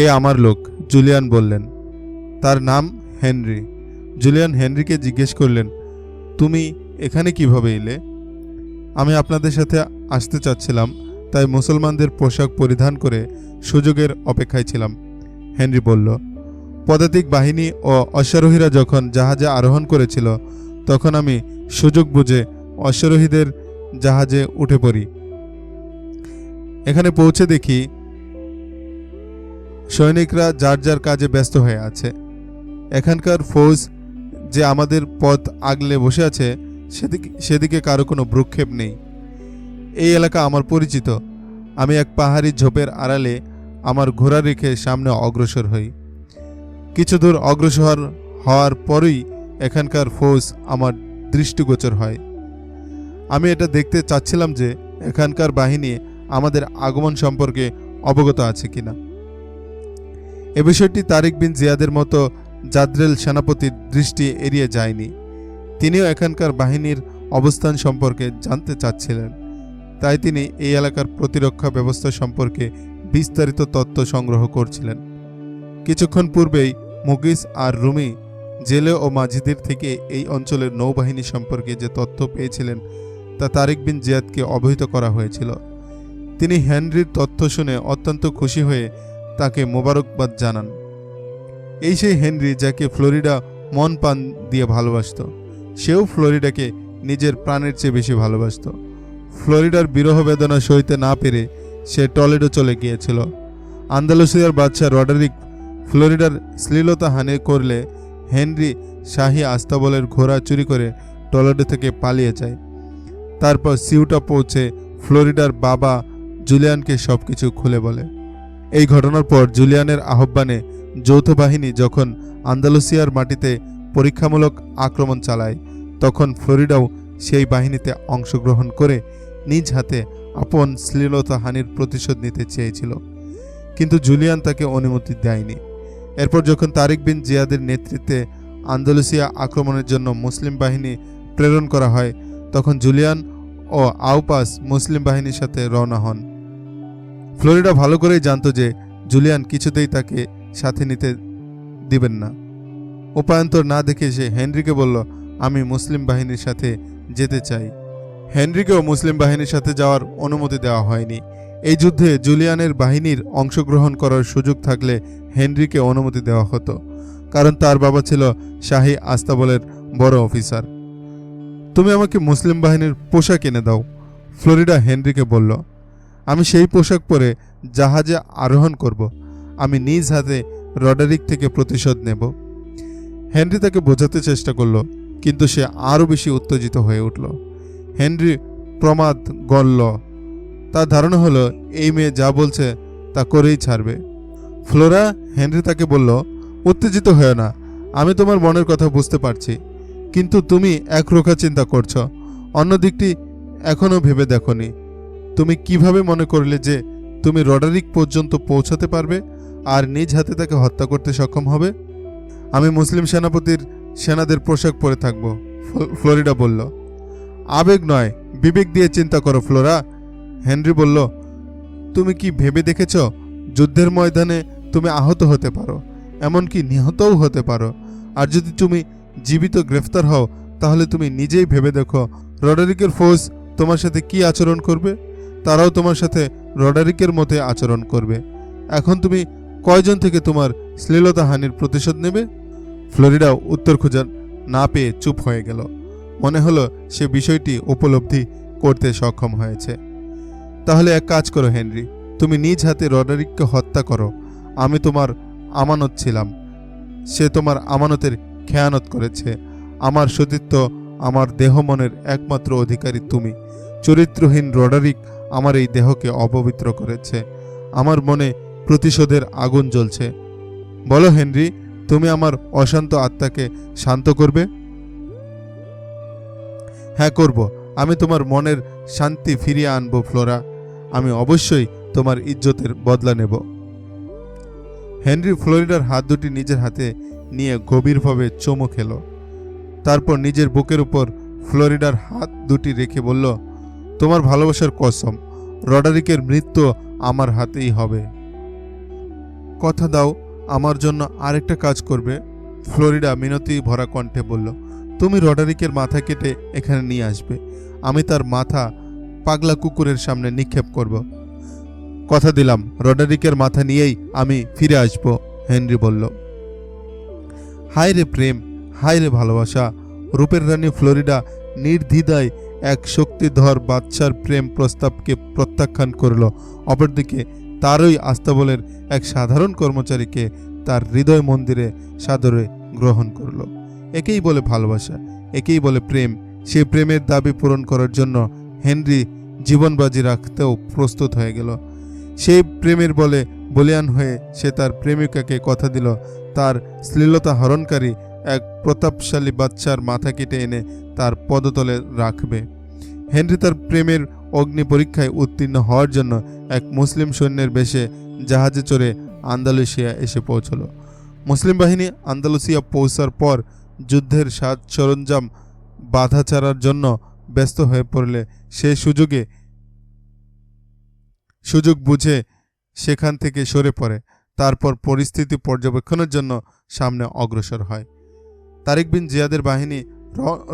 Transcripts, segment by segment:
এ আমার লোক, জুলিয়ান বললেন। তার নাম হেনরি। জুলিয়ান হেনরিকে জিজ্ঞেস করলেন, তুমি এখানে কিভাবে এলে? আমি আপনাদের সাথে আসতে চাচ্ছিলাম, তাই মুসলমানদের পোশাক পরিধান করে সুযোগের অপেক্ষায় ছিলাম, হেনরি বলল। পদাতিক বাহিনী ও অশ্বারোহীরা যখন জাহাজে আরোহণ করেছিল তখন আমি সুযোগ বুঝে অশ্বারোহীদের জাহাজে উঠে পড়ি। এখানে পৌঁছে দেখি সৈনিকরা যার যার কাজে ব্যস্ত হয়ে আছে। এখানকার ফৌজ যে আমাদের পথ আগলে বসে আছে সেদিকে কারো কোনো ভ্রুক্ষেপ নেই। এই এলাকা আমার পরিচিত। আমি এক পাহাড়ি ঝোপের আড়ালে আমার ঘোড়া রেখে সামনে অগ্রসর হই। কিছু দূর অগ্রসর হওয়ার পরই এখানকার ফৌজ আমার দৃষ্টিগোচর হয়। আমি এটা দেখতে চাচ্ছিলাম যে এখানকার বাহিনী আমাদের আগমন সম্পর্কে অবগত আছে কিনা। এ বিষয়টি তারিক বিন জিয়াদের মতো জাদ্রেল সেনাপতির দৃষ্টি এড়িয়ে যায়নি। তিনিও এখানকার বাহিনীর অবস্থান সম্পর্কে জানতে চাচ্ছিলেন, তাই তিনি এই এলাকার প্রতিরক্ষা ব্যবস্থা সম্পর্কে বিস্তারিত তথ্য সংগ্রহ করছিলেন। কিছুক্ষণ পূর্বেই মুগিস আর রুমি জেলে ও মাঝিদের থেকে এই অঞ্চলের নৌবাহিনী সম্পর্কে যে তথ্য পেয়েছিলেন তা তারিক বিন জিয়াদকে অবহিত করা হয়েছিল। তিনি হেনরির তথ্য শুনে অত্যন্ত খুশি হয়ে তাকে মোবারকবাদ জানান। এই সেই হেনরি যাকে ফ্লোরিডা মন প্রাণ দিয়ে ভালোবাসত। সেও ফ্লোরিডাকে নিজের প্রাণের চেয়ে বেশি ভালোবাসত। ফ্লোরিডার বিরহ বেদনা সইতে না পেরে সে টলেডো চলে গিয়েছিল। আন্দালুসিয়ার বাদশাহ রডারিক ফ্লোরিডার শ্লীলতা হানি করলে হেনরি শাহী আস্তাবলের ঘোড়া চুরি করে টলেডো থেকে পালিয়ে যায়। তারপর সিউটা পৌঁছে ফ্লোরিডার বাবা জুলিয়ানকে সবকিছু খুলে বলে। এই ঘটনার পর জুলিয়ানের আহ্বানে যৌথ বাহিনী যখন আন্দালুসিয়ার মাটিতে পরীক্ষামূলক আক্রমণ চালায় তখন ফ্লোরিডাও সেই বাহিনীতে অংশগ্রহণ করে নিজ হাতে আপন শ্লীলতা হানির প্রতিশোধ নিতে চেয়েছিল, কিন্তু জুলিয়ান তাকে অনুমতি দেয়নি। এরপর যখন তারিক বিন জিয়াদের নেতৃত্বে আন্দালুসিয়া আক্রমণের জন্য মুসলিম বাহিনী প্রেরণ করা হয় তখন জুলিয়ান ও আউপাস মুসলিম বাহিনীর সাথে রওনা হন। ফ্লোরিডা ভালো করেই জানত যে জুলিয়ান কিছুতেই তাকে সাথে নিতে দিবেন না। উপায়ন্তর না দেখে সে হেনরিকে বলল, আমি মুসলিম বাহিনীর সাথে যেতে চাই। হেনরিকেও মুসলিম বাহিনীর সাথে যাওয়ার অনুমতি দেওয়া হয়নি। এই যুদ্ধে জুলিয়ানের বাহিনীর অংশগ্রহণ করার সুযোগ থাকলে হেনরিকে অনুমতি দেওয়া হতো, কারণ তার বাবা ছিল শাহী আস্তাবলের বড় অফিসার। তুমি আমাকে মুসলিম বাহিনীর পোশাক এনে দাও, ফ্লোরিডা হেনরিকে বলল। আমি সেই পোশাক পরে জাহাজে আরোহণ করব। আমি নিজ হাতে রডারিক থেকে প্রতিশোধ নেব। হেনরি তাকে বোঝাতে চেষ্টা করল, কিন্তু সে আরও বেশি উত্তেজিত হয়ে উঠল। হেনরি প্রমাদ গড়ল। তার ধারণা হলো এই মেয়ে যা বলছে তা করেই ছাড়বে। ফ্লোরা হেনরি তাকে বলল, উত্তেজিত হয়েও না, আমি তোমার মনের কথা বুঝতে পারছি, কিন্তু তুমি একরোখা চিন্তা করছো। অন্য দিকটি এখনও ভেবে দেখোনি। তুমি কিভাবে মনে করলে যে তুমি রডারিক পর্যন্ত পৌঁছাতে পারবে আর নিজ হাতে তাকে হত্যা করতে সক্ষম হবে? আমি মুসলিম সেনাপতির সেনাদের পোশাক পরে থাকব, ফ্লোরিডা বলল। আবেগ নয়, বিবেক দিয়ে চিন্তা করো ফ্লোরা, হেনরি বলল। তুমি কি ভেবে দেখেছ যুদ্ধের ময়দানে তুমি আহত হতে পারো, এমনকি নিহতও হতে পারো। আর যদি তুমি জীবিত গ্রেফতার হও তাহলে তুমি নিজেই ভেবে দেখো রডারিকের ফৌজ তোমার সাথে কি আচরণ করবে। তারাও তোমার সাথে রডারিকের মতে আচরণ করবে। এখন তুমি কয়জন থেকে তোমার শ্লীলতা হানির প্রতিশোধ নেবে? ফ্লোরিডা উত্তর খোঁজার না পেয়ে চুপ হয়ে গেল। মনে হলো সে বিষয়টি উপলব্ধি করতে সক্ষম হয়েছে। তাহলে এক কাজ করো হেনরি, তুমি নিজ হাতে রডারিককে হত্যা করো। আমি তোমার আমানত ছিলাম, সে তোমার আমানতের খেয়ানত করেছে। আমার সতীত্ব, আমার দেহ মনের একমাত্র অধিকারী তুমি। চরিত্রহীন রডারিক আমার এই দেহকে অপবিত্র করেছে। আমার মনে প্রতিশোধের আগুন জ্বলছে। বলো হেনরি, তুমি আমার অশান্ত আত্মাকে শান্ত করবে? হ্যাঁ করব। আমি তোমার মনের শান্তি ফিরিয়ে আনব ফ্লোরা। আমি অবশ্যই তোমার ইজ্জতের বদলা নেব। হেনরি ফ্লোরিডার হাত দুটি নিজের হাতে নিয়ে গভীরভাবে চুমু খেল। তারপর নিজের বুকের উপর ফ্লোরিডার হাত দুটি রেখে বলল, তোমার ভালোবাসার কসম, রডারিকের মৃত্যু আমার হাতেই হবে। কথা দাও আমার জন্য আরেকটা কাজ করবে। ফ্লোরিডা মিনতি ভরা কণ্ঠে বলল, তুমি রডারিকের মাথা কেটে এখানে নিয়ে আসবে। আমি তার মাথা পাগলা কুকুরের সামনে নিক্ষেপ করব। কথা দিলাম, রডারিকের মাথা নিয়েই আমি ফিরে আসব, হেনরি বলল। হায় রে প্রেম, হায় রে ভালোবাসা। রূপের রানী ফ্লোরিডা নির্দ্বিধায় এক শক্তিধর বাদশার প্রেম প্রস্তাবকে প্রত্যাখ্যান করল। অপরদিকে তারই আস্তাবলের এক সাধারণ কর্মচারীকে তার হৃদয় মন্দিরে সাদরে গ্রহণ করল। একেই বলে ভালোবাসা, একেই বলে প্রেম। সেই প্রেমের দাবি পূরণ করার জন্য হেনরি জীবন বাজি রাখতেও প্রস্তুত হয়ে গেল। সেই প্রেমের বলে বলিয়ান হয়ে সে তার প্রেমিকাকে কথা দিল তার শ্লীলতা হরণকারী এক প্রতাপশালী বাচ্চার মাথা কেটে এনে তার পদতলে রাখবে। হেনরি তার প্রেমের অগ্নি পরীক্ষায় উত্তীর্ণ হওয়ার জন্য এক মুসলিম সৈন্যের বেশে জাহাজে চড়ে আন্দালুসিয়া এসে পৌঁছল। মুসলিম বাহিনী আন্দালুসিয়া পৌঁছার পর যুদ্ধের সাজ সরঞ্জাম বাধা ছাড়ার জন্য ব্যস্ত হয়ে পড়লে সে সুযোগ বুঝে সেখান থেকে সরে পড়ে। তারপর পরিস্থিতি পর্যবেক্ষণের জন্য সামনে অগ্রসর হয়। তারিক বিন জিয়াদের বাহিনী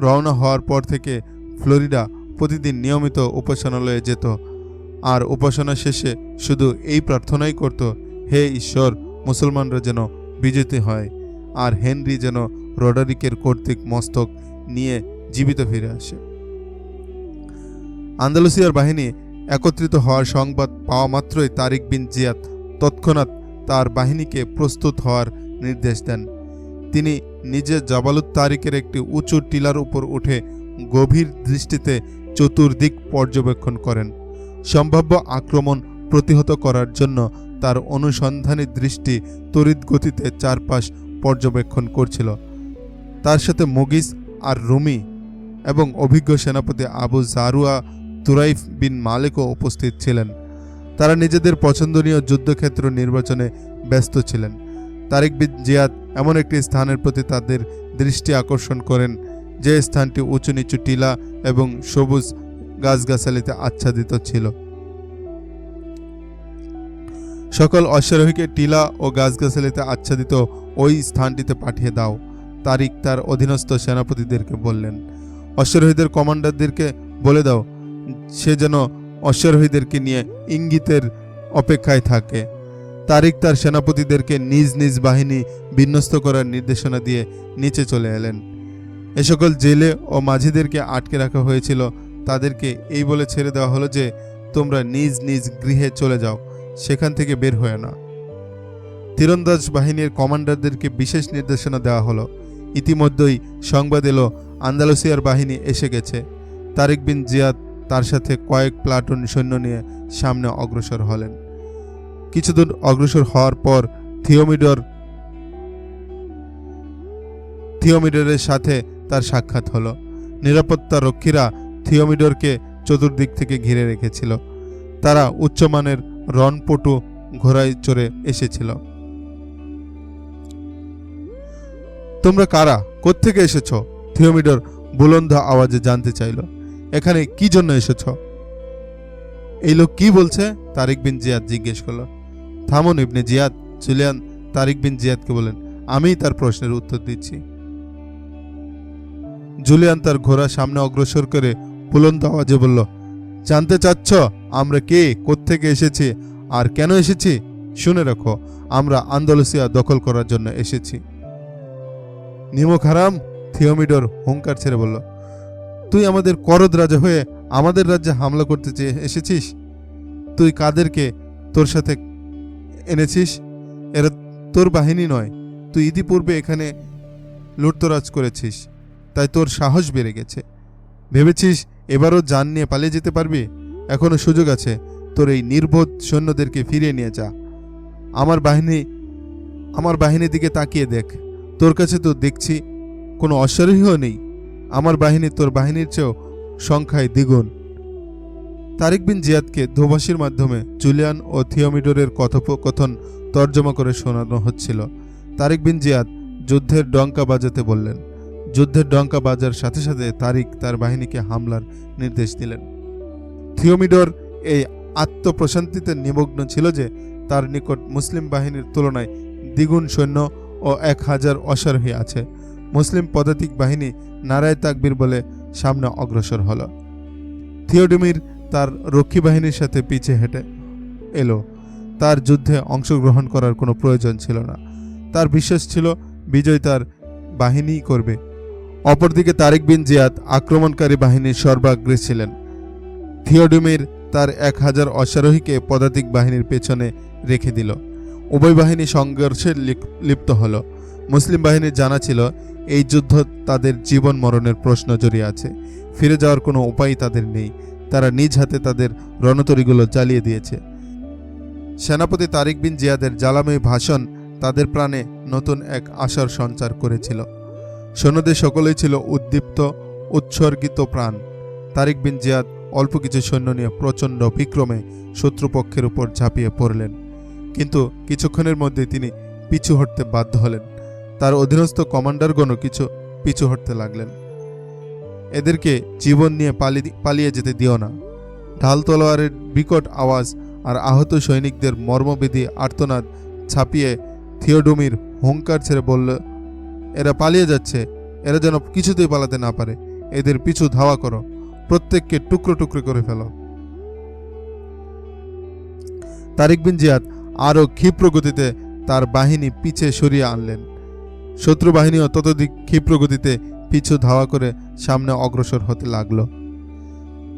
রওনা হওয়ার পর থেকে ফ্লোরিডা প্রতিদিন নিয়মিত উপাসনালয়ে যেত আর উপাসনা শেষে শুধু এই প্রার্থনাই করত, হে ঈশ্বর, মুসলমানরা যেন বিজয়ী হয় আর হেনরি যেন রডারিকের কর্তৃক মস্তক নিয়ে জীবিত ফিরে আসে। আন্দালুসিয়ার বাহিনী একত্রিত হওয়ার সংবাদ পাওয়া মাত্রই তারিক বিন জিয়াদ তৎক্ষণাৎ তার বাহিনীকে প্রস্তুত হওয়ার নির্দেশ দেন। তিনি নিজে জাবালুত তারিকের একটি উঁচু টিলার উপর উঠে গভীর দৃষ্টিতে চতুর্দিক পর্যবেক্ষণ করেন। সম্ভাব্য আক্রমণ প্রতিহত করার জন্য তার অনুসন্ধানী দৃষ্টি তড়িৎ গতিতে চারপাশ পর্যবেক্ষণ করছিল। তার সাথে মুগিস আর রুমি এবং অভিজ্ঞ সেনাপতি আবু জারুয়া তুরাইফ বিন মালিকও উপস্থিত ছিলেন। তারা নিজেদের পছন্দনীয় যুদ্ধক্ষেত্র নির্বাচনে ব্যস্ত ছিলেন। তারিক বিন জিয়াদ এমন একটি স্থানের প্রতি তাদের দৃষ্টি আকর্ষণ করেন যে স্থানটি উঁচু নিচু টিলা এবং সবুজ গাছগাছালিতে আচ্ছাদিত ছিল। সকল অশ্বারোহীকে টিলা ও গাছগাছালিতে আচ্ছাদিত ওই স্থানটিতে পাঠিয়ে দাও, তারিক তার অধীনস্থ সেনাপতিদেরকে বললেন। অশ্বারোহীদের কমান্ডারদেরকে বলে দাও সে যেন অশ্বারোহীদেরকে নিয়ে ইঙ্গিতের অপেক্ষায় থাকে। তারিক তার সেনাপতিদেরকে নিজ নিজ বাহিনী বিন্যস্ত করার নির্দেশনা দিয়ে নিচে চলে এলেন। এ সকল জেলে ও মাঝিদেরকে আটকে রাখা হয়েছিল তাদেরকে এই বলে ছেড়ে দেওয়া হলো যে তোমরা নিজ নিজ গৃহে চলে যাও, সেখান থেকে বের হয়ে না। তীরন্দাজ বাহিনীর কমান্ডারদেরকে বিশেষ নির্দেশনা দেওয়া হলো। ইতিমধ্যেই সংবাদ এলো আন্দালুসিয়ার বাহিনী এসে গেছে। তারিক বিন জিয়াদ তার সাথে কয়েক প্লাটুন সৈন্য নিয়ে সামনে অগ্রসর হলেন। কিছুদূর অগ্রসর হওয়ার পর থিওমিডরের সাথে তার সাক্ষাৎ হলো। নিরাপত্তা রক্ষীরা থিওমিডরকে চতুর্দিক থেকে ঘিরে রেখেছিল। তারা উচ্চমানের রণপটু ঘোড়ায় চড়ে এসেছিল। তোমরা কারা, কোত্থেকে এসেছ? থিওমিডর বুলন্দ আওয়াজে জানতে চাইল। এখানে কি জন্য এসেছ? এই লোক কি বলছে? তারিক বিন জিয়াদ জিজ্ঞেস করল। থামুন ইবনে জিয়াদ, জুলিয়ান তারিক বিন জিয়াদকে বলেন, আমি তার প্রশ্নের উত্তর দিচ্ছি। জুলিয়ান তার ঘোড়া সামনে অগ্রসর করে বুলন্দ আওয়াজে বলল, জানতে চাচ্ছ আমরা কে, কোত্থেকে এসেছি আর কেন এসেছি? শুনে রাখো, আমরা আন্দালুসিয়া দখল করার জন্য এসেছি। নিমক হারাম, থিওমিডর হুঙ্কার ছেড়ে বলল, তুই আমাদের করদ রাজা হয়ে আমাদের রাজ্যে হামলা করতে চেয়ে এসেছিস? তুই কাদেরকে তোর সাথে এনেছিস? এরা তোর বাহিনী নয়। তুই ইতিপূর্বে এখানে লুটতরাজ করেছিস, তাই তোর সাহস বেড়ে গেছে। ভেবেছিস এবারও জান নিয়ে পালিয়ে যেতে পারবি? এখনো সুযোগ আছে, তোর এই নির্বোধ সৈন্যদেরকে ফিরিয়ে নিয়ে যা। আমার বাহিনীর দিকে তাকিয়ে দেখ, তোর কাছে তো দেখছি কোনো অশ্বারোহীও নেই। আমার বাহিনী তোর বাহিনীর চেয়েও সংখ্যায় দ্বিগুণ। তারিক বিন জিয়াদকে দোভাষীর মাধ্যমে জুলিয়ান ও থিওমিডরের কথোপকথন তর্জমা করে শোনানো হচ্ছিল। তারিক বিন জিয়াদ যুদ্ধের ডঙ্কা বাজাতে বললেন। যুদ্ধের ডঙ্কা বাজার সাথে সাথে তারিক তার বাহিনীকে হামলার নির্দেশ দিলেন। থিওমিডর এই আত্মপ্রশান্তিতে নিমগ্ন ছিল যে তার নিকট মুসলিম বাহিনীর তুলনায় দ্বিগুণ সৈন্য ও 1000 অশ্বারোহী আছে। মুসলিম পদাতিক বাহিনী নারায়ে তাকবীর বলে সামনে অগ্রসর হল। থিওডমির তার রক্ষী বাহিনীর সাথে পিছে হেঁটে এলো। তার যুদ্ধে অংশগ্রহণ করার কোনো প্রয়োজন ছিল না। তার বিশ্বাস ছিল বিজয় তার বাহিনীই করবে। অপরদিকে তারিক বিন জিয়াদ আক্রমণকারী বাহিনীর সর্বাগ্রে ছিলেন। থিওডমির তার 1000 অশ্বারোহীকে পদাতিক বাহিনীর পেছনে রেখে দিল। উভয় বাহিনী সংঘর্ষে লিপ্ত হল। মুসলিম বাহিনীর জানা ছিল এই যুদ্ধ তাদের জীবন মরণের প্রশ্ন জড়িয়ে আছে। ফিরে যাওয়ার কোনো উপায় তাদের নেই। তারা নিজ হাতে তাদের রণতরীগুলো জ্বালিয়ে দিয়েছে। সেনাপতি তারিক বিন জিয়াদের জ্বালাময়ী ভাষণ তাদের প্রাণে নতুন এক আশার সঞ্চার করেছিল। সৈন্যদের সকলেই ছিল উদ্দীপ্ত, উৎসর্গিত প্রাণ। তারিক বিন জিয়াদ অল্প কিছু সৈন্য নিয়ে প্রচণ্ড বিক্রমে শত্রুপক্ষের উপর ঝাঁপিয়ে পড়লেন, কিন্তু কিছুক্ষণের মধ্যে তিনি পিছু হটতে বাধ্য হলেন। তার অধীনস্থ কমান্ডারগণও কিছু পিছু হটতে লাগলেন। এদেরকে জীবন নিয়ে পালিয়ে যেতে দিও না। ঢাল তলোয়ারের বিকট আওয়াজ আর আহত সৈনিকদের মর্মবেদী আর্তনাদ ছাপিয়ে থিওডমির হুঙ্কার ছেড়ে বলল, এরা পালিয়ে যাচ্ছে, এরা যেন কিছুতেই পালাতে না পারে। এদের পিছু ধাওয়া করো, প্রত্যেককে টুকরো টুকরো করে ফেলো। তারিক বিন জিয়াদ আরও ক্ষিপ্র গতিতে তার বাহিনী পিছে সরিয়ে আনলেন। শত্রু বাহিনীও ততোধিক ক্ষিপ্র গতিতে পিছু ধাওয়া করে সামনে অগ্রসর হতে লাগল।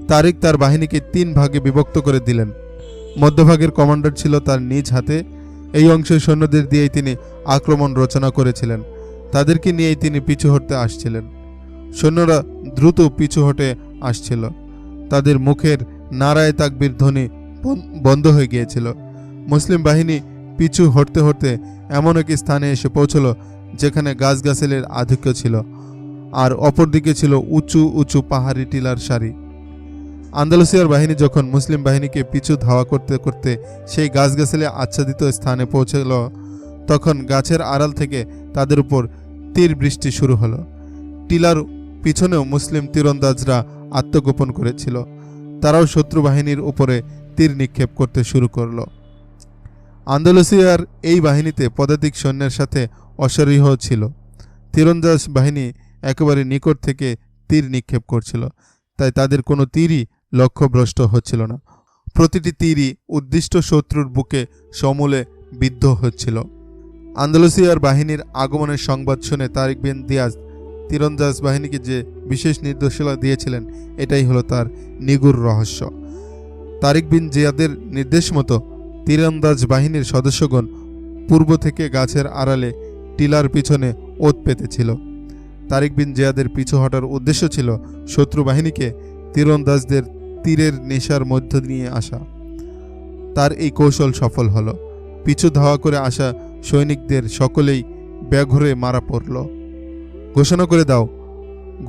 তারিক তার বাহিনীকে 3 ভাগে বিভক্ত করে দিলেন। মধ্যভাগের কমান্ডার ছিল তার নিজ হাতে। এই অংশের সৈন্যদের দিয়েই তিনি আক্রমণ রচনা করেছিলেন। তাদেরকে নিয়েই তিনি পিছু হটতে আসছিলেন। সৈন্যরা দ্রুত পিছু হটে আসছিল। তাদের মুখের নারায়ে তাকবীর ধ্বনি বন্ধ হয়ে গিয়েছিল। মুসলিম বাহিনী পিছু হটতে হটতে এমন এক স্থানে এসে পৌঁছল যেখানে গাছগাছালির আধিক্য ছিল, আর অপরদিকে ছিল উঁচু উঁচু পাহাড়ি টিলার সারি। আন্দালুসিয়ার বাহিনী যখন মুসলিম বাহিনীকে পিছু ধাওয়া করতে করতে সেই গাছগাছালি আচ্ছাদিত স্থানে পৌঁছল, তখন গাছের আড়াল থেকে তাদের উপর তীর বৃষ্টি শুরু হলো। টিলার পিছনেও মুসলিম তীরন্দাজরা আত্মগোপন করেছিল। তারাও শত্রু বাহিনীর উপরে তীর নিক্ষেপ করতে শুরু করল। আন্দালুসিয়ার এই বাহিনীতে পদাতিক সৈন্যের সাথে অশ্বারোহী ছিল। তীরন্দাজ বাহিনী একেবারে নিকট থেকে তীর নিক্ষেপ করছিল, তাই তাদের কোনো তীরই লক্ষ্যভ্রষ্ট হচ্ছিল না। প্রতিটি তীরই উদ্দিষ্ট শত্রুর বুকে সমূলে বিদ্ধ হচ্ছিল। আন্দালুসিয়ার বাহিনীর আগমনের সংবাদ শুনে তারিক বিন জিয়াদ তীরন্দাজ বাহিনীকে যে বিশেষ নির্দেশনা দিয়েছিলেন, এটাই হলো তার নিগুড় রহস্য। তারিক বিন জিয়াদের নির্দেশ মতো তীরন্দাজ বাহিনীর সদস্যগণ পূর্ব থেকে গাছের আড়ালে টিলার পিছনে ওত পেতেছিল। তারিক বিন জিয়াদের পিছু হটার উদ্দেশ্য ছিল শত্রু বাহিনীকে তীরন্দাজদের তীরের নেশার মধ্য নিয়ে আসা। তার এই কৌশল সফল হলো। পিছু ধাওয়া করে আসা সৈনিকদের সকলেই বেঘোরে মারা পড়ল। ঘোষণা করে দাও,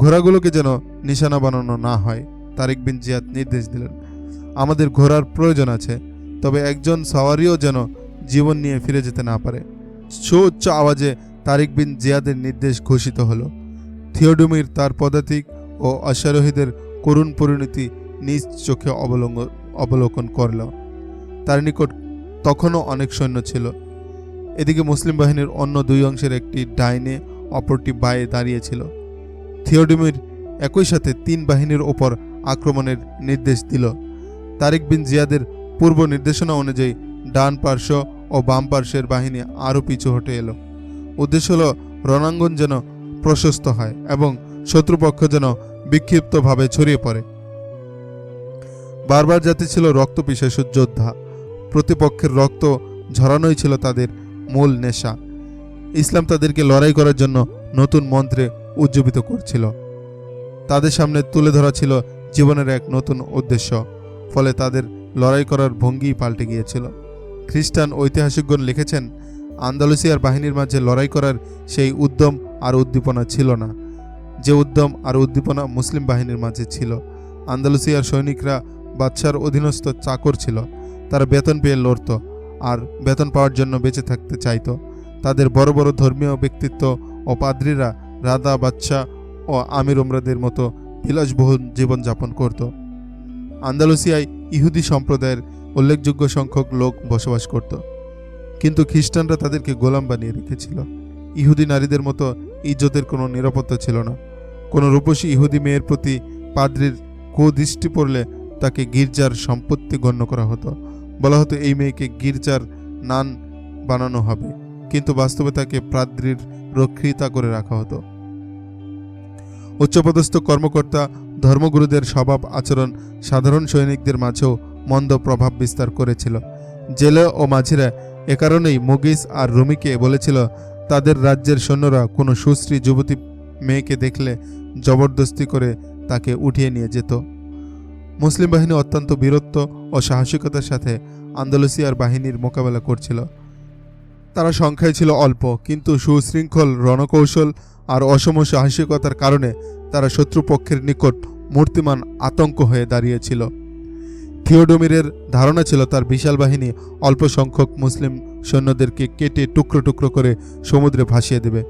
ঘোড়াগুলোকে যেন নিশানা বানানো না হয়। তারিক বিন জিয়াদ নির্দেশ দিলেন, আমাদের ঘোড়ার প্রয়োজন আছে, তবে একজন সওয়ারিও যেন জীবন নিয়ে ফিরে যেতে না পারে। সুউচ্চ আওয়াজে তারিক বিন জিয়াদের নির্দেশ ঘোষিত হলো। থিওডমির তার পদাতিক ও অশ্বারোহীদের করুণ পরিণতি নিজ চোখে অবলোকন করল। তার নিকট তখনও অনেক সৈন্য ছিল। এদিকে মুসলিম বাহিনীর অন্য 2 অংশের একটি ডাইনে, অপরটি বায়ে দাঁড়িয়েছিল। থিওডমির একই সাথে 3 বাহিনীর ওপর আক্রমণের নির্দেশ দিল। তারিক বিন জিয়াদের পূর্ব নির্দেশনা অনুযায়ী ডান পার্শ্ব ও বাম পার্শ্বের বাহিনী আরও পিছু হটে এলো। উদ্দেশ্য হল রণাঙ্গন যেন প্রশস্ত হয় এবং শত্রুপক্ষ যেন বিক্ষিপ্তভাবে ছড়িয়ে পড়ে। বারবার জাতি ছিল রক্ত পিপাসু যোদ্ধা। প্রতিপক্ষের রক্ত ঝরানোই ছিল তাদের মূল নেশা। ইসলাম তাদেরকে লড়াই করার জন্য নতুন মন্ত্রে উজ্জীবিত করছিল। তাদের সামনে তুলে ধরা ছিল জীবনের এক নতুন উদ্দেশ্য। ফলে তাদের লড়াই করার ভঙ্গি পাল্টে গিয়েছিল। খ্রিস্টান ঐতিহাসিকগণ লিখেছেন, আন্দালুসিয়ার বাহিনীর মাঝে লড়াই করার সেই উদ্যম আর উদ্দীপনা ছিল না, যে উদ্যম আর উদ্দীপনা মুসলিম বাহিনীর মাঝে ছিল। আন্দালুসিয়ার সৈনিকরা বাদশার অধীনস্থ চাকর ছিল। তারা বেতন পেয়ে লড়ত আর বেতন পাওয়ার জন্য বেঁচে থাকতে চাইত। তাদের বড় বড় ধর্মীয় ব্যক্তিত্ব ও পাদ্রীরা রাজা, বাদশা ও আমির উমরাদের মতো বিলাসবহুল জীবনযাপন করত। আন্দালুসিয়ায় ইহুদি সম্প্রদায়ের উল্লেখযোগ্য সংখ্যক লোক বসবাস করত, কিন্তু খ্রিস্টানরা তাদেরকে গোলাম বানিয়ে রেখেছিল। ইহুদি নারীদের মতো ইজ্জতের কোনো নিরাপত্তা ছিল না। কোনো রূপসী ইহুদি মেয়ের প্রতি পাদ্রির কুদৃষ্টি পড়লে তাকে গির্জার সম্পত্তি গণ্য করা হতো। বলা হতো এই মেয়েকে গির্জার নান বানানো হবে, কিন্তু বাস্তবে তাকে পাদ্রির রক্ষিতা করে রাখা হতো। উচ্চপদস্থ কর্মকর্তা ধর্মগুরুদের স্বভাব আচরণ সাধারণ সৈনিকদের মাঝেও মন্দ প্রভাব বিস্তার করেছিল। জেলে ও মাঝিরা এ কারণেই মুগিস আর রুমিকে বলেছিল তাদের রাজ্যের সৈন্যরা কোনো সুশ্রী যুবতী মেয়েকে দেখলে জবরদস্তি করে তাকে উঠিয়ে নিয়ে যেত। মুসলিম বাহিনী অত্যন্ত বীরত্ব ও সাহসিকতার সাথে আন্দালুসিয়ার বাহিনীর মোকাবেলা করছিল। তারা সংখ্যায় ছিল অল্প, কিন্তু সুশৃঙ্খল রণকৌশল আর অসম সাহসিকতার কারণে তারা শত্রুপক্ষের নিকট মূর্তিমান আতঙ্ক হয়ে দাঁড়িয়েছিল। থিওডোমিরের ধারণা ছিল তার বিশাল বাহিনী অল্প সংখ্যক মুসলিম সৈন্যদেরকে কেটে টুকরো টুকরো করে সমুদ্রে ভাসিয়ে দেবে,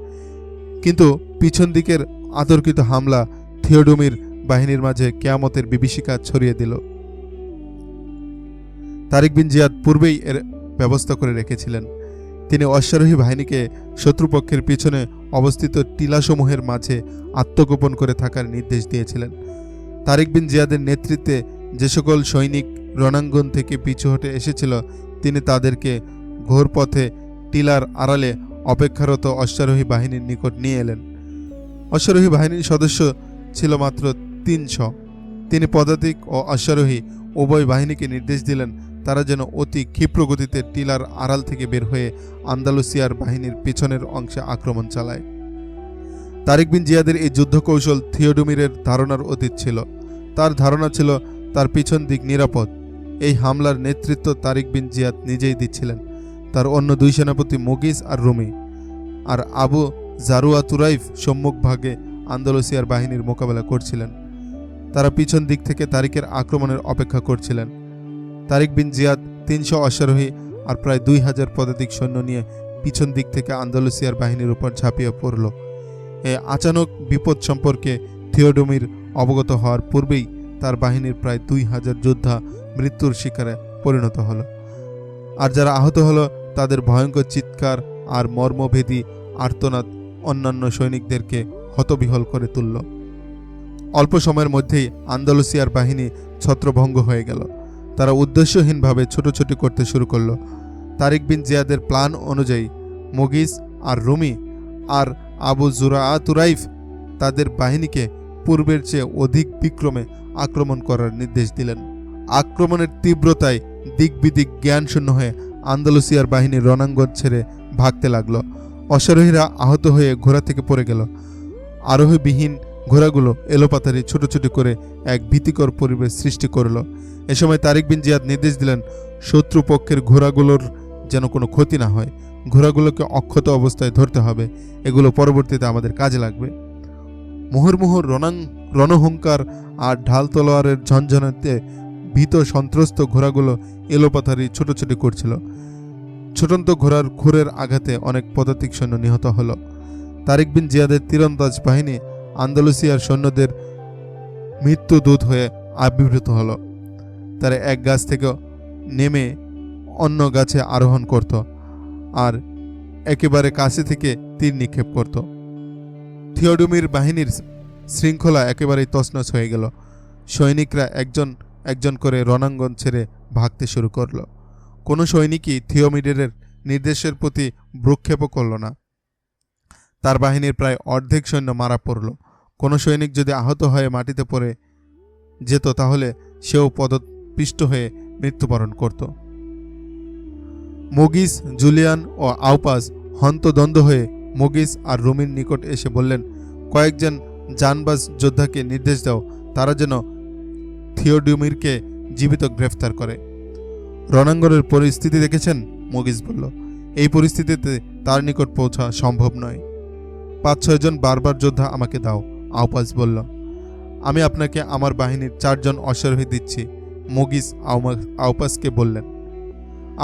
কিন্তু পিছন দিকের আতর্কিত হামলা থিওডোমির বাহিনীর মাঝে কিয়ামতের বিভীষিকা ছড়িয়ে দিল। তারিক বিন জিয়াদ পূর্বেই এর ব্যবস্থা করে রেখেছিলেন। তিনি অশ্বারোহী বাহিনীকে শত্রুপক্ষের পিছনে অবস্থিত টিলাসমূহের মাঝে আত্মগোপন করে থাকার নির্দেশ দিয়েছিলেন। তারিক বিন জিয়াদের নেতৃত্বে যে সকল সৈনিক রণাঙ্গন থেকে পিছু হটে এসেছিল, তিনি তাদেরকে ঘোরপথে টিলার আড়ালে অপেক্ষারত অশ্বারোহী বাহিনীর নিকট নিয়ে এলেন। অশ্বারোহী বাহিনীর সদস্য ছিল মাত্র 300। তিনি পদাতিক ও অশ্বারোহী উভয় বাহিনীকে নির্দেশ দিলেন তারা যেন অতি ক্ষিপ্র গতিতে টিলার আড়াল থেকে বের হয়ে আন্দালুসিয়ার বাহিনীর পিছনের অংশে আক্রমণ চালায়। তারিক বিন জিয়াদের এই যুদ্ধ কৌশল থিওডোমিরের ধারণার অতীত ছিল। তার ধারণা ছিল তার পিছন দিক নিরাপদ। এই হামলার নেতৃত্ব তারিক বিন জিয়াদ নিজেই দিচ্ছিলেন। তার অন্য দুই সেনাপতি মুগিস আর রুমি আর আবু জারুয়া তুরাইফ সম্মুখ ভাগে আন্দালুসিয়ার বাহিনীর মোকাবেলা করছিলেন। তারা পিছন দিক থেকে তারিকের আক্রমণের অপেক্ষা করছিলেন। তারিক বিন জিয়াদ 300 অশ্বারোহী আর প্রায় 2000 পদাতিক সৈন্য নিয়ে পিছন দিক থেকে আন্দালুসিয়ার বাহিনীর উপর ঝাঁপিয়ে পড়ল। এই আচানক বিপদ সম্পর্কে থিওডোমির অবগত হওয়ার পূর্বেই তার বাহিনীর প্রায় 2000 যোদ্ধা মৃত্যুর শিকারে পরিণত হলো। আর যারা আহত হলো তাদের ভয়ঙ্কর চিৎকার আর মর্মভেদী আর্তনাদ অন্যান্য সৈনিকদেরকে হতবিহল করে তুলল। অল্প সময়ের মধ্যেই আন্দালুসিয়ার বাহিনী ছত্রভঙ্গ হয়ে গেল। তারা উদ্দেশ্যহীনভাবে ছোটাছুটি করতে শুরু করল। তারিক বিন জিয়াদের প্ল্যান অনুযায়ী মুগিস আর রুমি আর আবু জুরাআ তুরাইফ তাদের বাহিনীকে পূর্বের চেয়ে অধিক বিক্রমে আক্রমণ করার নির্দেশ দিলেন। আক্রমণের তীব্রতায় দিক বিদিক জ্ঞানশূন্য হয়ে আন্দালুসিয়ার বাহিনী রণাঙ্গন ছেড়ে ভাগতে লাগল। অশ্বারোহীরা আহত হয়ে ঘোড়া থেকে পড়ে গেল। আরোহীবিহীন ঘোড়াগুলো এলোপাতাড়ি ছুটোছুটি করে এক ভীতিকর পরিবেশ সৃষ্টি করল। এ সময় তারিক বিন জিয়াদ নির্দেশ দিলেন শত্রুপক্ষের ঘোড়াগুলোর যেন কোনো ক্ষতি না হয়। ঘোড়াগুলোকে অক্ষত অবস্থায় ধরতে হবে, এগুলো পরবর্তীতে আমাদের কাজে লাগবে। মুহুর্মুহুর রণহুঙ্কার আর ঢাল তলোয়ারের ঝনঝনাতে ভীত সন্ত্রস্ত ঘোড়াগুলো এলোপাথারি ছুটোছুটি করছিল। ছোটন্ত ঘোড়ার খুরের আঘাতে অনেক পদাতিক সৈন্য নিহত হল। তারিক বিন জিয়াদের তীরন্দাজ বাহিনী আন্দালুসিয়ার সৈন্যদের মৃত্যুদূত হয়ে আবির্ভূত হল। তারা এক গাছ থেকে নেমে অন্য গাছে আরোহণ করত আর একেবারে কাছে থেকে তীর নিক্ষেপ করত। থিওডোমির বাহিনীর শৃঙ্খলা একেবারেই তছনছ হয়ে গেল। সৈনিকরা একজন একজন করে রণাঙ্গন ছেড়ে ভাগতে শুরু করল। কোনো সৈনিকই থিওমিডের নির্দেশের প্রতি ভ্রুক্ষেপও করল না। তার বাহিনীর প্রায় অর্ধেক সৈন্য মারা পড়ল। কোনো সৈনিক যদি আহত হয়ে মাটিতে পড়ে যেত তাহলে সেও পদপিষ্ট হয়ে মৃত্যুবরণ করত। মুগিস, জুলিয়ান ও আউপাস হন্তদন্ত হয়ে মুগিস আর রুমির নিকট এসে বললেন, কয়েকজন জানবাজ যোদ্ধাকে নির্দেশ দাও তারা যেন থিওডোমিরকে জীবিত গ্রেফতার করে। রণাঙ্গনের পরিস্থিতি দেখেছেন? মুগিস বলল, এই পরিস্থিতিতে তার নিকট পৌঁছা সম্ভব নয়। 5-6 জন বারবার যোদ্ধা আমাকে দাও, আউপাস বলল। আমি আপনাকে আমার বাহিনীর 4 জন অশ্বারোহী দিচ্ছি, মুগিস আউপাসকে বললেন।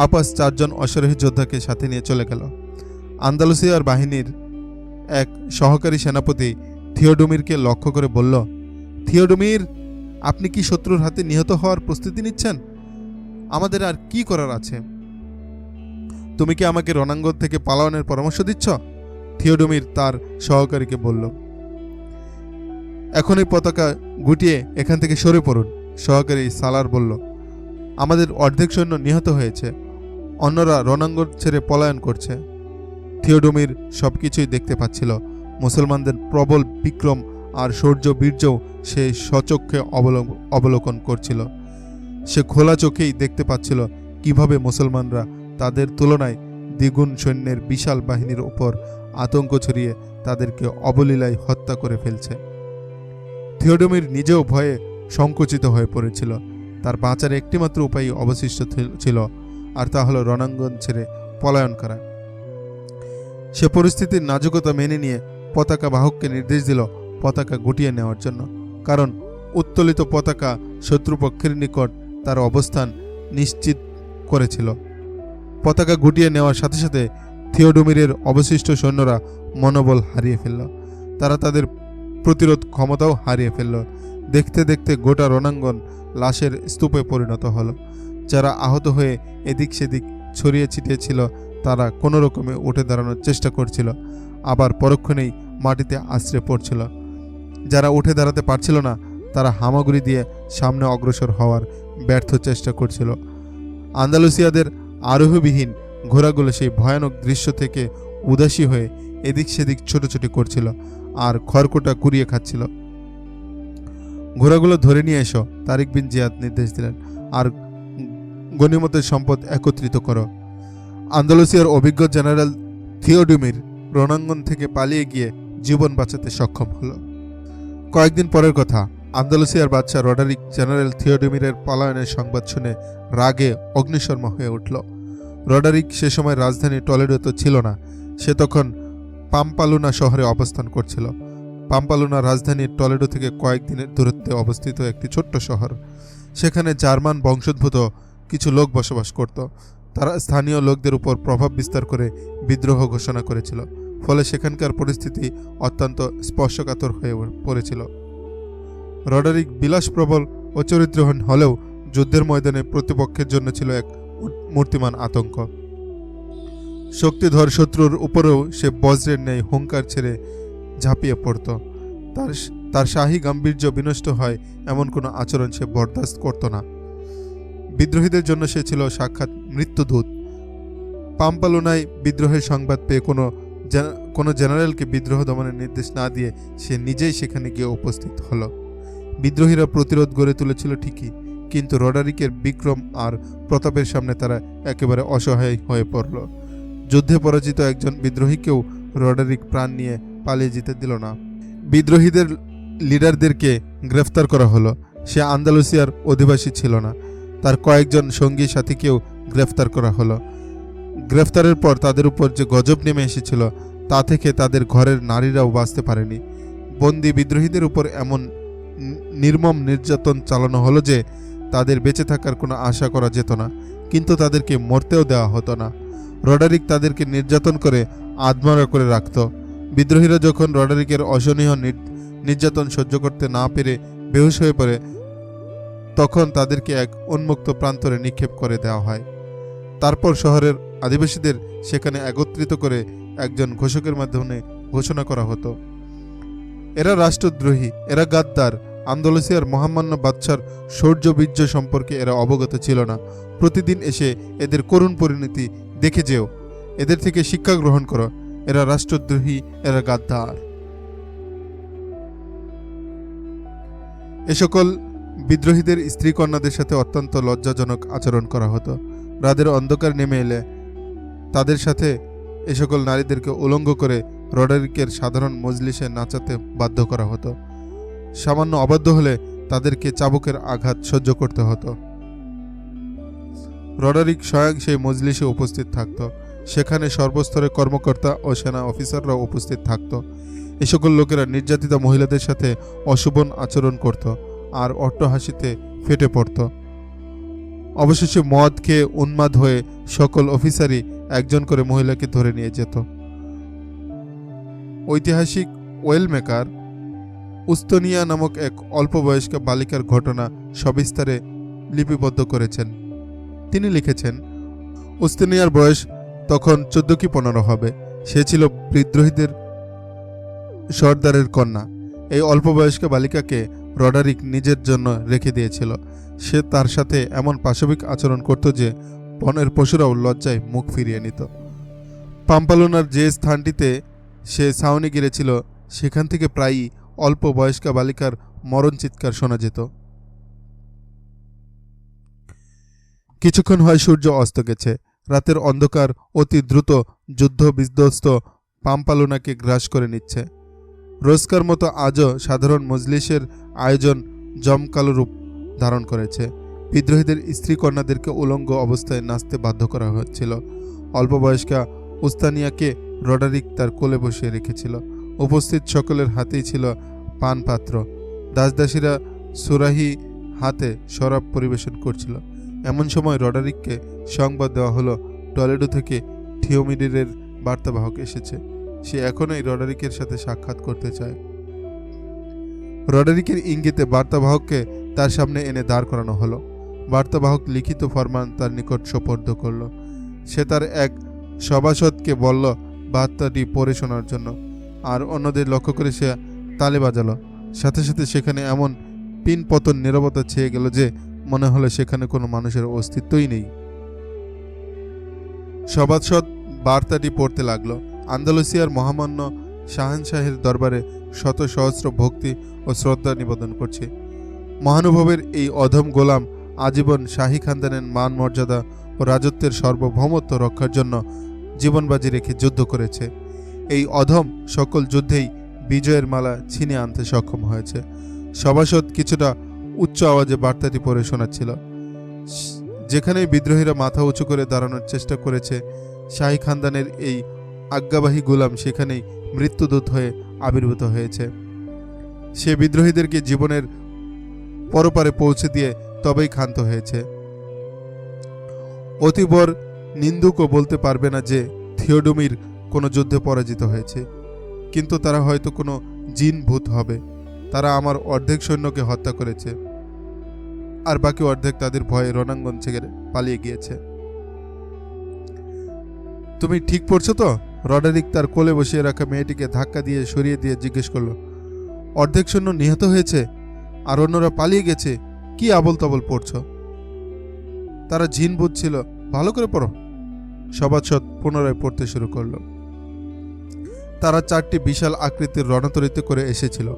আউপাস 4 জন অশ্বারোহী যোদ্ধাকে সাথে নিয়ে চলে গেল। আন্দালুসিয়ার বাহিনীর এক সহকারী সেনাপতি থিওডোমিরকে লক্ষ্য করে বলল, থিওডোমির, আপনি কি শত্রুর হাতে নিহত হওয়ার প্রস্তুতি নিচ্ছেন? আমাদের আর কি করার আছে? তুমি কি আমাকে রণাঙ্গন থেকে পালানোর পরামর্শ দিচ্ছ? থিওডমির তার সহকারীকে বলল। এখনই পতাকা গুটিয়ে এখান থেকে সরে পড়ুন, সহকারী সালার বলল। আমাদের অর্ধেক সৈন্য নিহত হয়েছে, অন্যরা রণাঙ্গন ছেড়ে পলায়ন করছে। থিওডমির সবকিছুই দেখতে পাচ্ছিল। মুসলমানদের প্রবল বিক্রম আর শৌর্য বীর্যও সে সচক্ষে অবলোকন করছিল। সে খোলা চোখেই দেখতে পাচ্ছিল কিভাবে মুসলমানরা তাদের তুলনায় দ্বিগুণ সৈন্যের বিশাল বাহিনীর উপর আতঙ্ক ছড়িয়ে তাদেরকে অবলীলায় হত্যা করে ফেলছে। থিওডমির নিজেও ভয়ে সংকুচিত হয়ে পড়েছিল। তার বাঁচার একটিমাত্র উপায় অবশিষ্ট ছিল, আর তা হলো রণাঙ্গন ছেড়ে পলায়ন করা। সে পরিস্থিতির নাজুকতা মেনে নিয়ে পতাকা বাহককে নির্দেশ দিল পতাকা গুটিয়ে নেওয়ার জন্য, কারণ উত্তোলিত পতাকা শত্রুপক্ষের নিকট তার অবস্থান নিশ্চিত করেছিল। পতাকা গুটিয়ে নেওয়ার সাথে সাথে থিওডমিরের অবশিষ্ট সৈন্যরা মনোবল হারিয়ে ফেলল। তারা তাদের প্রতিরোধ ক্ষমতাও হারিয়ে ফেলল। দেখতে দেখতে গোটা রণাঙ্গন লাশের স্তূপে পরিণত হলো। যারা আহত হয়ে এদিক সেদিক ছড়িয়ে ছিটিয়ে ছিল তারা কোনো রকমে উঠে দাঁড়ানোর চেষ্টা করছিল, আবার পরক্ষণেই মাটিতে আছড়ে পড়ছিল। যারা উঠে দাঁড়াতে পারছিল না তারা হামাগুড়ি দিয়ে সামনে অগ্রসর হওয়ার ব্যর্থ চেষ্টা করছিল। আন্দালুসিয়াদের আরোহীবিহীন ঘোড়াগুলো সেই ভয়ানক দৃশ্য থেকে উদাসী হয়ে এদিক সেদিক ছোটাছুটি করছিল আর খড়কুটা কুড়িয়ে খাচ্ছিল। ঘোড়াগুলো ধরে নিয়ে এসো, তারিক বিন জিয়াদ নির্দেশ দিলেন, আর গনিমতের সম্পদ একত্রিত করো। আন্দালুসিয়ার অভিজ্ঞ জেনারেল থিওডমির রণাঙ্গন থেকে পালিয়ে গিয়ে জীবন বাঁচাতে সক্ষম হল। কয়েকদিন পরের কথা, আন্দালুসিয়ার বাদশা রডারিক জেনারেল থিওডমিরের পলায়নের সংবাদ শুনে রাগে অগ্নিশর্মা হয়ে উঠল। রডারিক সে সময় রাজধানী টলেডোতে ছিল না, সে তখন পাম্পালুনা শহরে অবস্থান করছিল। পাম্পালুনা রাজধানীর টলেডো থেকে কয়েকদিনের দূরত্বে অবস্থিত একটি ছোট্ট শহর। সেখানে জার্মান বংশোদ্ভূত কিছু লোক বসবাস করত। তারা স্থানীয় লোকদের উপর প্রভাব বিস্তার করে বিদ্রোহ ঘোষণা করেছিল, ফলে সেখানকার পরিস্থিতি অত্যন্ত স্পর্শকাতর হয়ে পড়েছিল। রডারিক বিলাসপ্রবল ও চরিত্রহীন হলেও যুদ্ধের ময়দানে প্রতিপক্ষের জন্য ছিল এক মূর্তিমান আতঙ্ক। শক্তিধর শত্রুর উপরেও সে বজ্রের ন্যায় হুঙ্কার ছেড়ে ঝাঁপিয়ে পড়ত। তার শাহী গাম্ভীর্য বিনষ্ট হয় এমন কোনো আচরণ সে বরদাস্ত করত না। বিদ্রোহীদের জন্য সে ছিল সাক্ষাৎ মৃত্যুদূত। পাম্পালুনায় বিদ্রোহের সংবাদ পেয়ে কোনো জেনারেলকে বিদ্রোহ দমনের নির্দেশ না দিয়ে সে নিজেই সেখানে গিয়ে উপস্থিত হল। বিদ্রোহীরা প্রতিরোধ গড়ে তুলেছিল ঠিকই, কিন্তু রডারিকের বিক্রম আর প্রতাপের সামনে তারা একেবারে অসহায় হয়ে পড়ল। যুদ্ধে পরাজিত একজন বিদ্রোহীকেও রডারিক প্রাণ নিয়ে পালিয়ে যেতে দিল না। বিদ্রোহীদের লিডারদেরকে গ্রেফতার করা হলো। সে আন্দালুসিয়ার অধিবাসী ছিল না। তার কয়েকজন সঙ্গী সাথীকেও গ্রেফতার করা হলো। গ্রেফতারের পর তাদের উপর যে গজব নেমে এসেছিল তা থেকে তাদের ঘরের নারীরাও বাঁচতে পারেনি। বন্দী বিদ্রোহীদের উপর এমন নির্মম নির্যাতন চালানো হলো যে তাদের বেঁচে থাকার কোনো আশা করা যেত না, কিন্তু তাদেরকে মরতেও দেওয়া হতো না। রডারিক তাদেরকে নির্যাতন করে আধমরা করে রাখত। বিদ্রোহীরা যখন রডারিকের অসহনীয় নির্যাতন সহ্য করতে না পেরে বেহুশ হয়ে পড়ে, তখন তাদেরকে এক উন্মুক্ত প্রান্তরে নিক্ষেপ করে দেওয়া হয়। তারপর শহরের আদিবাসীদের সেখানে একত্রিত করে একজন ঘোষকের মাধ্যমে ঘোষণা করা হতো, এরা রাষ্ট্রদ্রোহী, এরা গাদ্দার। আন্দালুসিয়ার মহামান্য বাদশার শৌর্যবীর্য সম্পর্কে এরা অবগত ছিল না। প্রতিদিন এসে এদের করুণ পরিণতি দেখে যেও, এদের থেকে শিক্ষা গ্রহণ করো। এরা রাষ্ট্রদ্রোহী, এরা গাদ্দার। এ সকল বিদ্রোহীদের স্ত্রী কন্যাদের সাথে অত্যন্ত লজ্জাজনক আচরণ করা হতো। রাতের অন্ধকার নেমে এলে তাদের সাথে এ সকল নারীদেরকে উলঙ্গ করে রডারিকের সাধারণ মজলিসে নাচাতে বাধ্য করা হতো। সামান্য অবাধ্য হলে তাদেরকে চাবুকের আঘাত সহ্য করতে হতো। রডারিক স্বয়ং সেই মজলিসে উপস্থিত থাকত। সেখানে সর্বস্তরের কর্মকর্তা ও সেনা অফিসাররাও উপস্থিত থাকত। এ সকল লোকেরা নির্যাতিত মহিলাদের সাথে অশোভন আচরণ করত আর অট্টহাসিতে ফেটে পড়ত। অবশেষে মদ খেয়ে উন্মাদ হয়ে সকল অফিসারই একজন করে মহিলাকে ধরে নিয়ে যেত। ঐতিহাসিক ওয়েলমেকার উস্তনিয়া নামক এক অল্প বয়স্ক বালিকার ঘটনা সবিস্তারে লিপিবদ্ধ করেছেন। তিনি লিখেছেন, উস্তেনিয়ার বয়স তখন 14 কি 15 হবে। সে ছিল বিদ্রোহীদের সর্দারের কন্যা। এই অল্প বয়স্ক বালিকাকে রডারিক নিজের জন্য রেখে দিয়েছিল। সে তার সাথে এমন পাশবিক আচরণ করত যে বনের পশুরাও লজ্জায় মুখ ফিরিয়ে নিত। পাম্পালোনার যে স্থানটিতে সে ছাউনি গিরেছিল সেখান থেকে প্রায়ই অল্প বয়স্কা বালিকার মরণ চিৎকার শোনা যেত। কিছুক্ষণ হয় সূর্য অস্ত গেছে। রাতের অন্ধকার অতি দ্রুত যুদ্ধ বিধ্বস্ত পাম্পালোনাকে গ্রাস করে নিচ্ছে। রোজকার মতো আজও সাধারণ মজলিসের আয়োজন জমকালো রূপ ধারণ করেছে। বিদ্রোহীদের স্ত্রী কন্যাদেরকে উলঙ্গ অবস্থায় নাচতে বাধ্য করা হচ্ছিল। অল্প বয়স্কা উস্তানিয়াকে রডারিক তার কোলে বসিয়ে রেখেছিল। উপস্থিত সকলের হাতেই ছিল পানপাত্র। দাসদাসীরা সুরাহি হাতে শরাব পরিবেশন করছিল। এমন সময় রডারিককে সংবাদ দেওয়া হলো টলেডো থেকে থিওমিডিরের বার্তাবাহক এসেছে। সে এখনই রডারিকের সাথে সাক্ষাৎ করতে চায়। রডারিকের ইঙ্গিতে বার্তাবাহককে তার সামনে এনে দাঁড় করানো হলো। বার্তাবাহক লিখিত ফরমান তার নিকট সোপর্দ করল। সে তার এক সভাসদকে বলল বার্তাটি পড়ে শোনার জন্য, আর অন্যদের লক্ষ্য করে সে তালে বাজালো। সাথে সাথে সেখানে এমন পিন পতন নীরবতা ছেয়ে গেল যে মনে হলো সেখানে কোনো মানুষের অস্তিত্বই নেই। সভাসদ বার্তাটি পড়তে লাগলো। আন্দালুসিয়ার মহামান্য শাহেনশাহের দরবারে শত সহস্র ভক্তি ও শ্রদ্ধা নিবেদন করছে। মহানুভবের এই অধম গোলাম আজীবন শাহী খানদানের মান মর্যাদা ও রাজত্বের সার্বভৌমত্ব রক্ষার জন্য জীবনবাজি রেখে যুদ্ধ করেছে। এই অধম সকল যুদ্ধেই বিজয়ের মালা ছিনিয়ে আনতে সক্ষম হয়েছে। সভাসদ কিছুটা উচ্চ আওয়াজে বার্তাটি পড়ে শোনাচ্ছিল। যেখানেই বিদ্রোহীরা মাথা উঁচু করে দাঁড়ানোর চেষ্টা করেছে, শাহী খানদানের এই আজ্ঞাবাহী গোলাম সেখানেই মৃত্যুদূত হয়ে আবির্ভূত হয়েছে। সে বিদ্রোহীদেরকে জীবনের পরপারে পৌঁছে দিয়ে তবেই ক্ষান্ত হয়েছে। অতিবর নিন্দুকও বলতে পারবে না যে থিওডোমির কোনো যুদ্ধে পরাজিত হয়েছে, কিন্তু তারা হয়তো কোনো জিন ভূত হবে। তারা আমার অর্ধেক সৈন্যকে হত্যা করেছে, আর বাকি অর্ধেক তাদের ভয়ে রণাঙ্গন ছেড়ে পালিয়ে গিয়েছে। তুমি ঠিক পড়ছো তো? রডারিক তার কোলে বসিয়ে রাখা মেয়েটিকে ধাক্কা দিয়ে সরিয়ে দিয়ে জিজ্ঞেস করল। অর্ধেক সৈন্য নিহত হয়েছে আর অন্যরা পালিয়ে গেছে, কি আবল তাবল পড়ছো? তারা জিন ভূত ছিল, ভালো করে পড়ো। সভাসদ পুনরায় পড়তে শুরু করলো। তারা 4টি বিশাল আকৃতির রণতরীতে করে এসেছিল।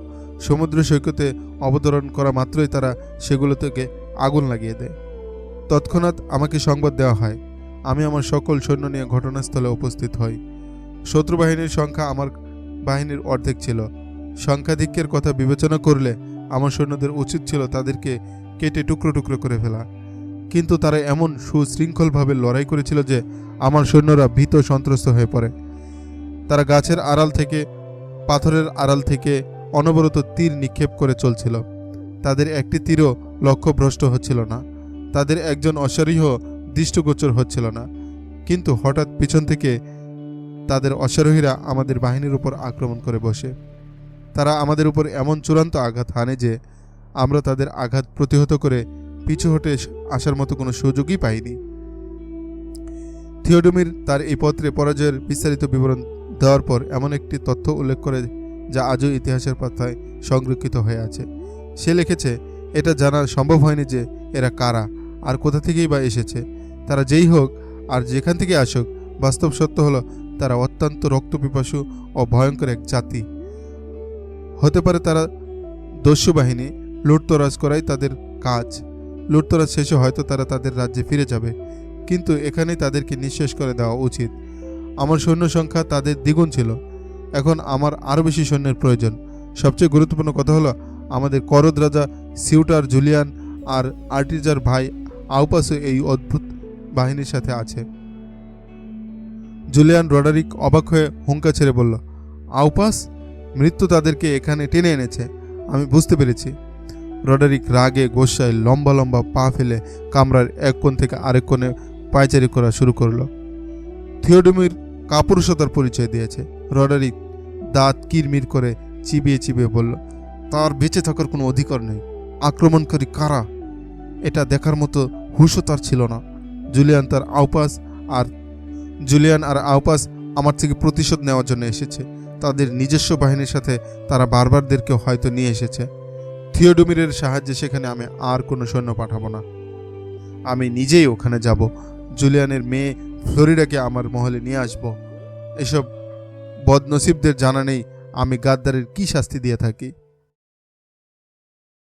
সমুদ্র সৈকতে অবতরণ করা মাত্রই তারা সেগুলো থেকে আগুন লাগিয়ে দেয়। তৎক্ষণাৎ আমাকে সংবাদ দেওয়া হয়। আমি আমার সকল সৈন্য নিয়ে ঘটনাস্থলে উপস্থিত হই। শত্রু বাহিনীর সংখ্যা আমার বাহিনীর অর্ধেক ছিল। সংখ্যাধিক্যের কথা বিবেচনা করলে আমার সৈন্যদের উচিত ছিল তাদেরকে কেটে টুকরো টুকরো করে ফেলা, কিন্তু তারা এমন সুশৃঙ্খলভাবে লড়াই করেছিল যে আমার সৈন্যরা ভীত সন্ত্রস্ত হয়ে পড়ে। তারা গাছের আড়াল থেকে, পাথরের আড়াল থেকে অনবরত তীর নিক্ষেপ করে চলছিল। তাদের একটি তীরও লক্ষ্যভ্রষ্ট হচ্ছিল না। তাদের একজন অশ্বারোহী দৃষ্টগোচর হচ্ছিল না। কিন্তু হঠাৎ পিছন থেকে তাদের অশ্বারোহীরা আমাদের বাহিনীর উপর আক্রমণ করে বসে। তারা আমাদের উপর এমন চূড়ান্ত আঘাত হানে যে আমরা তাদের আঘাত প্রতিহত করে পিছু হটে আসার মতো কোনো সুযোগই পাইনি। থিওডোমির তার এই পত্রে পরাজয়ের বিস্তারিত বিবরণ দেওয়ার পর এমন একটি তথ্য উল্লেখ করে যা আজও ইতিহাসের পাতায় সংরক্ষিত হয়ে আছে। সে লিখেছে, এটা জানা সম্ভব হয়নি যে এরা কারা আর কোথা থেকেই বা এসেছে। তারা যেই হোক আর যেখান থেকে আসুক, বাস্তব সত্য হলো তারা অত্যন্ত রক্তপিপাসু ও ভয়ঙ্কর এক জাতি। হতে পারে তারা দস্যু বাহিনী, লুটতরাজ করাই তাদের কাজ। লুটতরাজ শেষে হয়তো তারা তাদের রাজ্যে ফিরে যাবে, কিন্তু এখানেই তাদেরকে নিঃশেষ করে দেওয়া উচিত। আমার সৈন্য সংখ্যা তাদের দ্বিগুণ ছিল। এখন আমার আরও বেশি সৈন্যের প্রয়োজন। সবচেয়ে গুরুত্বপূর্ণ কথা হলো আমাদের করদ রাজা সিউটার জুলিয়ান আর আর্টিজার ভাই আউপাসও এই অদ্ভুত বাহিনীর সাথে আছে। জুলিয়ান রডারিক অবাক হয়ে হুঙ্কা ছেড়ে বলল, আউপাস? মৃত্যু তাদেরকে এখানে টেনে এনেছে, আমি বুঝতে পেরেছি। রডারিক রাগে গোসায় লম্বা লম্বা পা ফেলে কামরার এক কোণ থেকে আরেক কোণে পায়চারি করা শুরু করল। থিওডোমির কাপুরুষতার পরিচয় দিয়েছে। রডারিক দাঁত কিরমির করে চিবিয়ে চিবিয়ে বলল, তার বেঁচে থাকার কোনো অধিকার নেই। আক্রমণকারী কারা এটা দেখার মতো হুঁশও তার ছিল না। জুলিয়ান আর আউপাস আমার থেকে প্রতিশোধ নেওয়ার জন্য এসেছে। তাদের নিজস্ব বাহিনীর সাথে তারা বারবারদেরকে হয়তো নিয়ে এসেছে। থিওডোমিরের সাহায্যে সেখানে আমি আর কোনো সৈন্য পাঠাবো না। আমি নিজেই ওখানে যাব। জুলিয়ানের মেয়ে ফ্লোরিডাকে আমার মহলে নিয়ে আসব। এসব বদনসিবদের জানা নেই আমি গাদ্দারের কি শাস্তি দিয়ে থাকি।